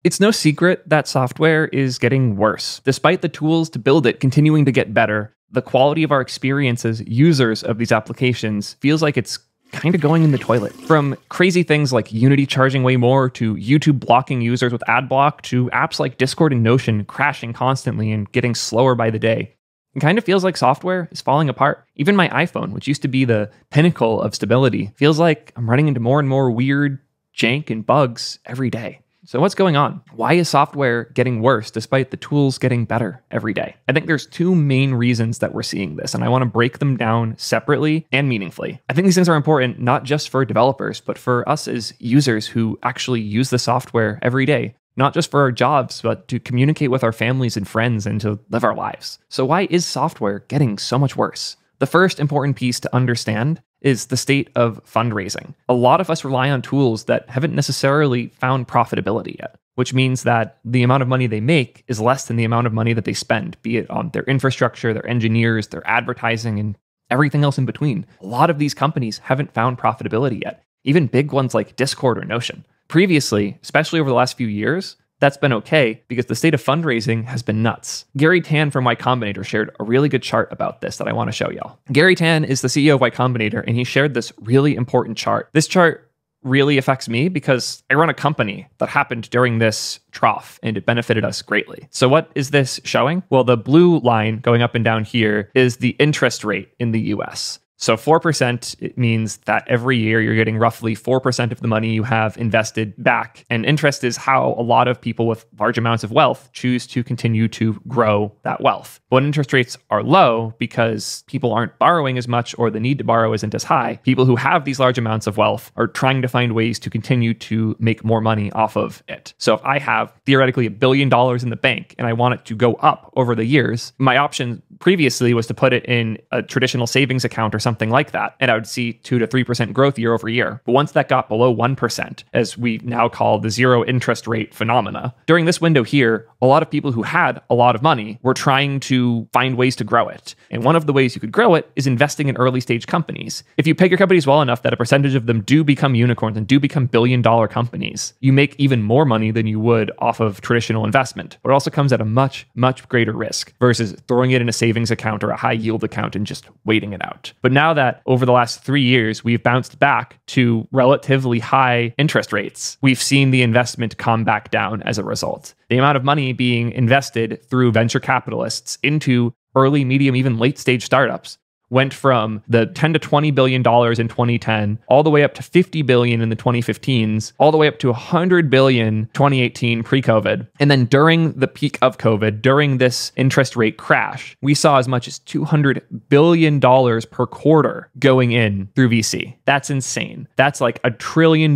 It's no secret that software is getting worse. Despite the tools to build it continuing to get better, the quality of our experience as users of these applications feels like it's kind of going in the toilet. From crazy things like Unity charging way more, to YouTube blocking users with ad block, to apps like Discord and Notion crashing constantly and getting slower by the day. It kind of feels like software is falling apart. Even my iPhone, which used to be the pinnacle of stability, feels like I'm running into more and more weird jank and bugs every day. So what's going on? Why is software getting worse despite the tools getting better every day? I think there's two main reasons that we're seeing this, and I want to break them down separately and meaningfully. I think these things are important not just for developers, but for us as users who actually use the software every day. Not just for our jobs, but to communicate with our families and friends and to live our lives. So why is software getting so much worse? The first important piece to understand is the state of fundraising. A lot of us rely on tools that haven't necessarily found profitability yet, which means that the amount of money they make is less than the amount of money that they spend, be it on their infrastructure, their engineers, their advertising, and everything else in between. A lot of these companies haven't found profitability yet, even big ones like Discord or Notion. Previously, especially over the last few years, that's been okay because the state of fundraising has been nuts. Gary Tan from Y Combinator shared a really good chart about this that I want to show y'all. Gary Tan is the CEO of Y Combinator, and he shared this really important chart. This chart really affects me because I run a company that happened during this trough and it benefited us greatly. So what is this showing? Well, the blue line going up and down here is the interest rate in the US. So 4%, it means that every year you're getting roughly 4% of the money you have invested back. And interest is how a lot of people with large amounts of wealth choose to continue to grow that wealth. When interest rates are low, because people aren't borrowing as much or the need to borrow isn't as high, people who have these large amounts of wealth are trying to find ways to continue to make more money off of it. So if I have theoretically $1 billion in the bank and I want it to go up over the years, my option previously was to put it in a traditional savings account or something like that, and I would see 2 to 3% growth year over year. But once that got below 1%, as we now call the zero interest rate phenomena, during this window here, a lot of people who had a lot of money were trying to find ways to grow it. And one of the ways you could grow it is investing in early stage companies. If you pick your companies well enough that a percentage of them do become unicorns and do become billion-dollar companies, you make even more money than you would off of traditional investment. But it also comes at a much, much greater risk versus throwing it in a savings account or a high yield account and just waiting it out. But now that over the last 3 years, we've bounced back to relatively high interest rates, we've seen the investment come back down as a result. The amount of money being invested through venture capitalists into early, medium, even late stage startups went from the $10 to $20 billion in 2010, all the way up to $50 billion in the 2015s, all the way up to $100 billion 2018 pre-COVID. And then during the peak of COVID, during this interest rate crash, we saw as much as $200 billion per quarter going in through VC. That's insane. That's like $1 trillion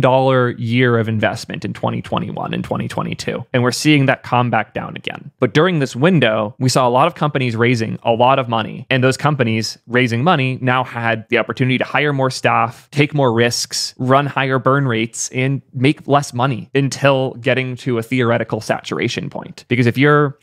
year of investment in 2021 and 2022. And we're seeing that come back down again. But during this window, we saw a lot of companies raising a lot of money, and those companies raising money now had the opportunity to hire more staff, take more risks, run higher burn rates, and make less money until getting to a theoretical saturation point. Because if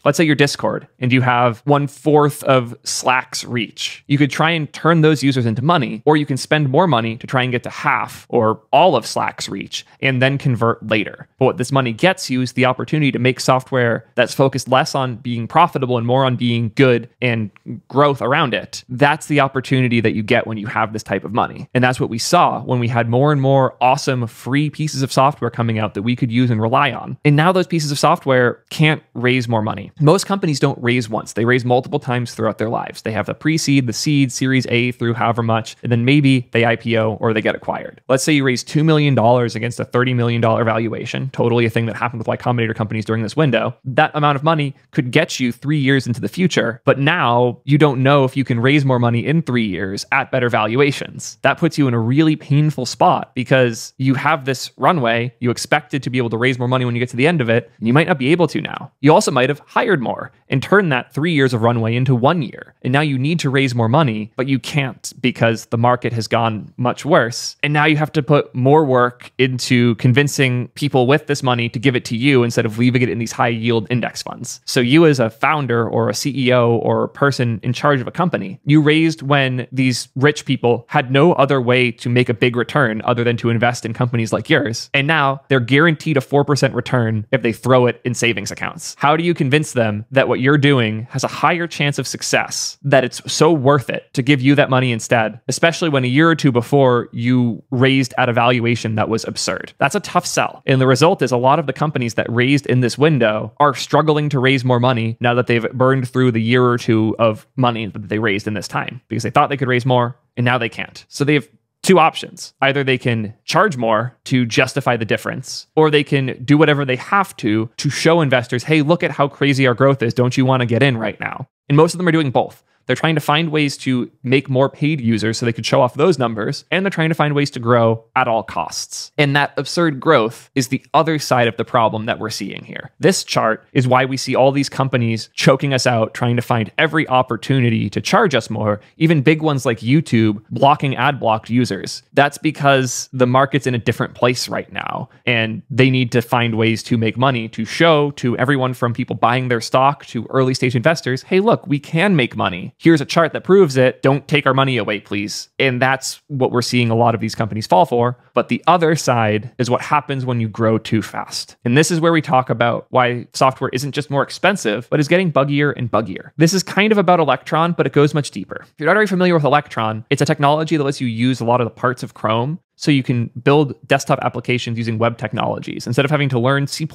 let's say you're Discord and you have 1/4 of Slack's reach, you could try and turn those users into money, or you can spend more money to try and get to half or all of Slack's reach and then convert later. But what this money gets you is the opportunity to make software that's focused less on being profitable and more on being good and growth around it. That's the opportunity that you get when you have this type of money. And that's what we saw when we had more and more awesome free pieces of software coming out that we could use and rely on. And now those pieces of software can't raise more money. Most companies don't raise once. They raise multiple times throughout their lives. They have the pre-seed, the seed, Series A through however much, and then maybe they IPO or they get acquired. Let's say you raise $2 million against a $30 million valuation, totally a thing that happened with Y Combinator companies during this window. That amount of money could get you 3 years into the future, but now you don't know if you can raise more money in 3 years at better valuations. That puts you in a really painful spot because you have this runway, you expected to be able to raise more money when you get to the end of it, and you might not be able to now. You also might have hired more and turned that 3 years of runway into 1 year. And now you need to raise more money, but you can't because the market has gone much worse. And now you have to put more work into convincing people with this money to give it to you instead of leaving it in these high yield index funds. So you as a founder or a CEO or a person in charge of a company, you raised when these rich people had no other way to make a big return other than to invest in companies like yours. And now they're guaranteed a 4% return if they throw it in savings accounts. How do you convince them that what you're doing has a higher chance of success, that it's so worth it to give you that money instead, especially when a year or two before you raised at a valuation that was absurd? That's a tough sell. And the result is a lot of the companies that raised in this window are struggling to raise more money now that they've burned through the year or two of money that they raised in this time, because they thought they could raise more and now they can't. So they have two options. Either they can charge more to justify the difference, or they can do whatever they have to show investors, hey, look at how crazy our growth is. Don't you want to get in right now? And most of them are doing both. They're trying to find ways to make more paid users so they could show off those numbers, and they're trying to find ways to grow at all costs. And that absurd growth is the other side of the problem that we're seeing here. This chart is why we see all these companies choking us out, trying to find every opportunity to charge us more, even big ones like YouTube blocking ad-blocked users. That's because the market's in a different place right now, and they need to find ways to make money to show to everyone from people buying their stock to early stage investors, hey, look, we can make money. Here's a chart that proves it. Don't take our money away, please. And that's what we're seeing a lot of these companies fall for. But the other side is what happens when you grow too fast. And this is where we talk about why software isn't just more expensive, but is getting buggier and buggier. This is kind of about Electron, but it goes much deeper. If you're not already familiar with Electron, it's a technology that lets you use a lot of the parts of Chrome so you can build desktop applications using web technologies. Instead of having to learn C++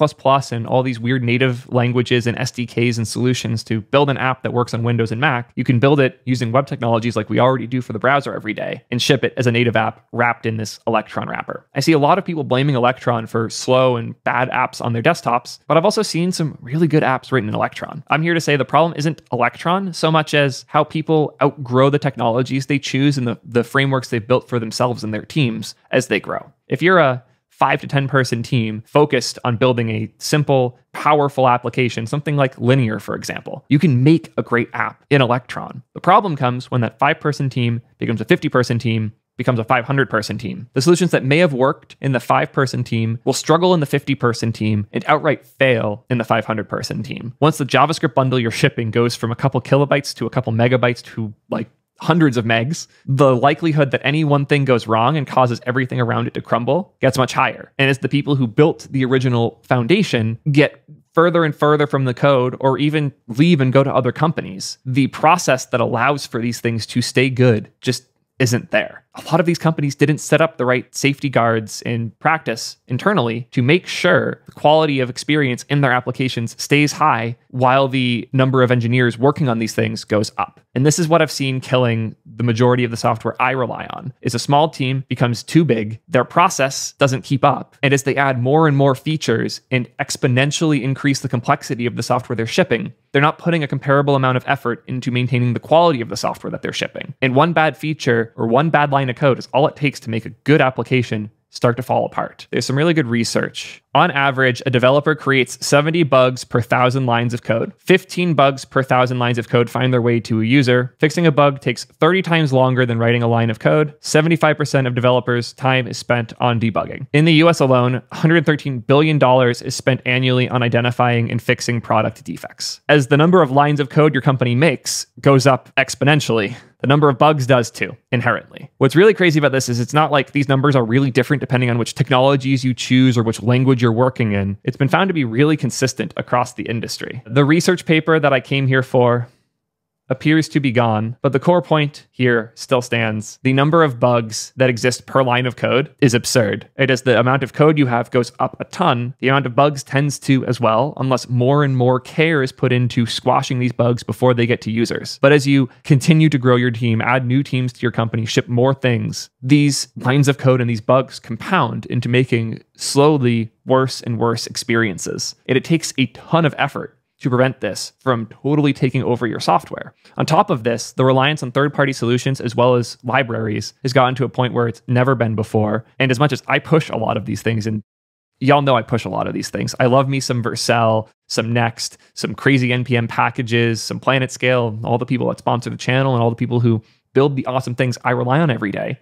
and all these weird native languages and SDKs and solutions to build an app that works on Windows and Mac, you can build it using web technologies like we already do for the browser every day and ship it as a native app wrapped in this Electron wrapper. I see a lot of people blaming Electron for slow and bad apps on their desktops, but I've also seen some really good apps written in Electron. I'm here to say the problem isn't Electron so much as how people outgrow the technologies they choose and the frameworks they've built for themselves and their teams as they grow. If you're a 5 to 10 person team focused on building a simple, powerful application, something like Linear, for example, you can make a great app in Electron. The problem comes when that 5-person team becomes a 50-person team, becomes a 500-person team. The solutions that may have worked in the 5-person team will struggle in the 50-person team and outright fail in the 500-person team. Once the JavaScript bundle you're shipping goes from a couple kilobytes to a couple megabytes to like hundreds of megs, the likelihood that any one thing goes wrong and causes everything around it to crumble gets much higher. And as the people who built the original foundation get further and further from the code or even leave and go to other companies, the process that allows for these things to stay good just isn't there. A lot of these companies didn't set up the right safety guards in practice internally to make sure the quality of experience in their applications stays high while the number of engineers working on these things goes up. And this is what I've seen killing the majority of the software I rely on, is a small team becomes too big, their process doesn't keep up. And as they add more and more features and exponentially increase the complexity of the software they're shipping, they're not putting a comparable amount of effort into maintaining the quality of the software that they're shipping. And one bad feature or one bad line of code is all it takes to make a good application start to fall apart. There's some really good research. On average, a developer creates 70 bugs per 1,000 lines of code. 15 bugs per 1,000 lines of code find their way to a user. Fixing a bug takes 30 times longer than writing a line of code. 75% of developers' time is spent on debugging. In the US alone, $113 billion is spent annually on identifying and fixing product defects. As the number of lines of code your company makes goes up exponentially, the number of bugs does too, inherently. What's really crazy about this is it's not like these numbers are really different depending on which technologies you choose or which language you're working in. It's been found to be really consistent across the industry. The research paper that I came here for appears to be gone, but the core point here still stands. The number of bugs that exist per line of code is absurd. It is the amount of code you have goes up a ton. The amount of bugs tends to as well, unless more and more care is put into squashing these bugs before they get to users. But as you continue to grow your team, add new teams to your company, ship more things, these lines of code and these bugs compound into making slowly worse and worse experiences. And it takes a ton of effort to prevent this from totally taking over your software. On top of this, the reliance on third-party solutions as well as libraries has gotten to a point where it's never been before. And as much as I push a lot of these things, and y'all know I push a lot of these things, I love me some Vercel, some Next, some crazy NPM packages, some PlanetScale, all the people that sponsor the channel and all the people who build the awesome things I rely on every day.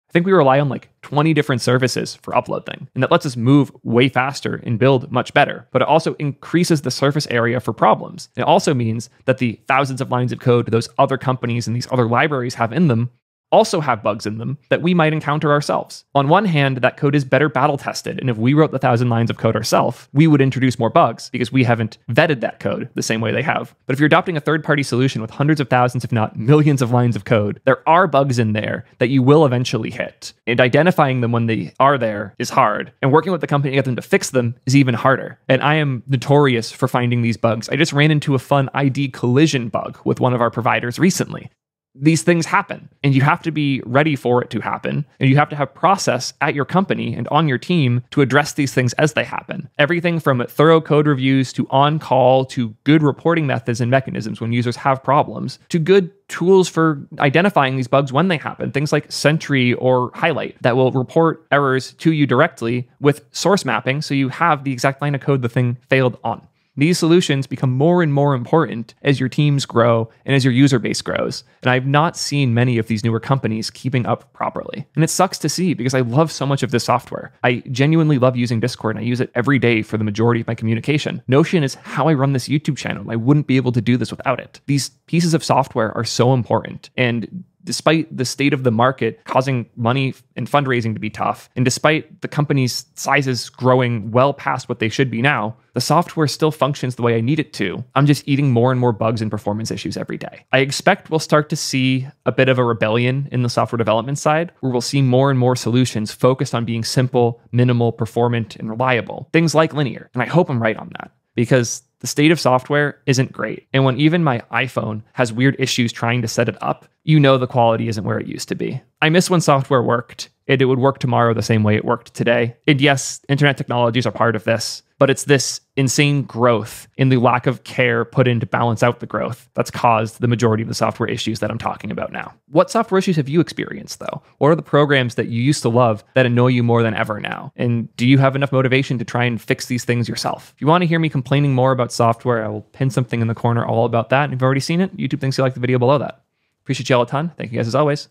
I think we rely on like 20 different services for uploading, and that lets us move way faster and build much better. But it also increases the surface area for problems. It also means that the thousands of lines of code those other companies and these other libraries have in them also have bugs in them that we might encounter ourselves. On one hand, that code is better battle tested, and if we wrote the 1,000 lines of code ourselves, we would introduce more bugs because we haven't vetted that code the same way they have. But if you're adopting a third-party solution with hundreds of thousands, if not millions of lines of code, there are bugs in there that you will eventually hit. And identifying them when they are there is hard. And working with the company to get them to fix them is even harder. And I am notorious for finding these bugs. I just ran into a fun ID collision bug with one of our providers recently. These things happen, and you have to be ready for it to happen, and you have to have process at your company and on your team to address these things as they happen. Everything from thorough code reviews to on-call to good reporting methods and mechanisms when users have problems to good tools for identifying these bugs when they happen. Things like Sentry or Highlight that will report errors to you directly with source mapping so you have the exact line of code the thing failed on. These solutions become more and more important as your teams grow and as your user base grows. And I've not seen many of these newer companies keeping up properly. And it sucks to see because I love so much of this software. I genuinely love using Discord, and I use it every day for the majority of my communication. Notion is how I run this YouTube channel. I wouldn't be able to do this without it. These pieces of software are so important. And despite the state of the market causing money and fundraising to be tough, and despite the company's sizes growing well past what they should be now, the software still functions the way I need it to. I'm just eating more and more bugs and performance issues every day. I expect we'll start to see a bit of a rebellion in the software development side, where we'll see more and more solutions focused on being simple, minimal, performant, and reliable. Things like linear. And I hope I'm right on that, because the state of software isn't great. And when even my iPhone has weird issues trying to set it up, you know the quality isn't where it used to be. I miss when software worked, and it would work tomorrow the same way it worked today. And yes, internet technologies are part of this, but it's this insane growth in the lack of care put in to balance out the growth that's caused the majority of the software issues that I'm talking about now. What software issues have you experienced, though? What are the programs that you used to love that annoy you more than ever now? And do you have enough motivation to try and fix these things yourself? If you want to hear me complaining more about software, I will pin something in the corner all about that. And if you've already seen it, YouTube thinks you like the video below that. Appreciate you all a ton. Thank you guys as always.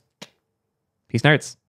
Peace, nerds.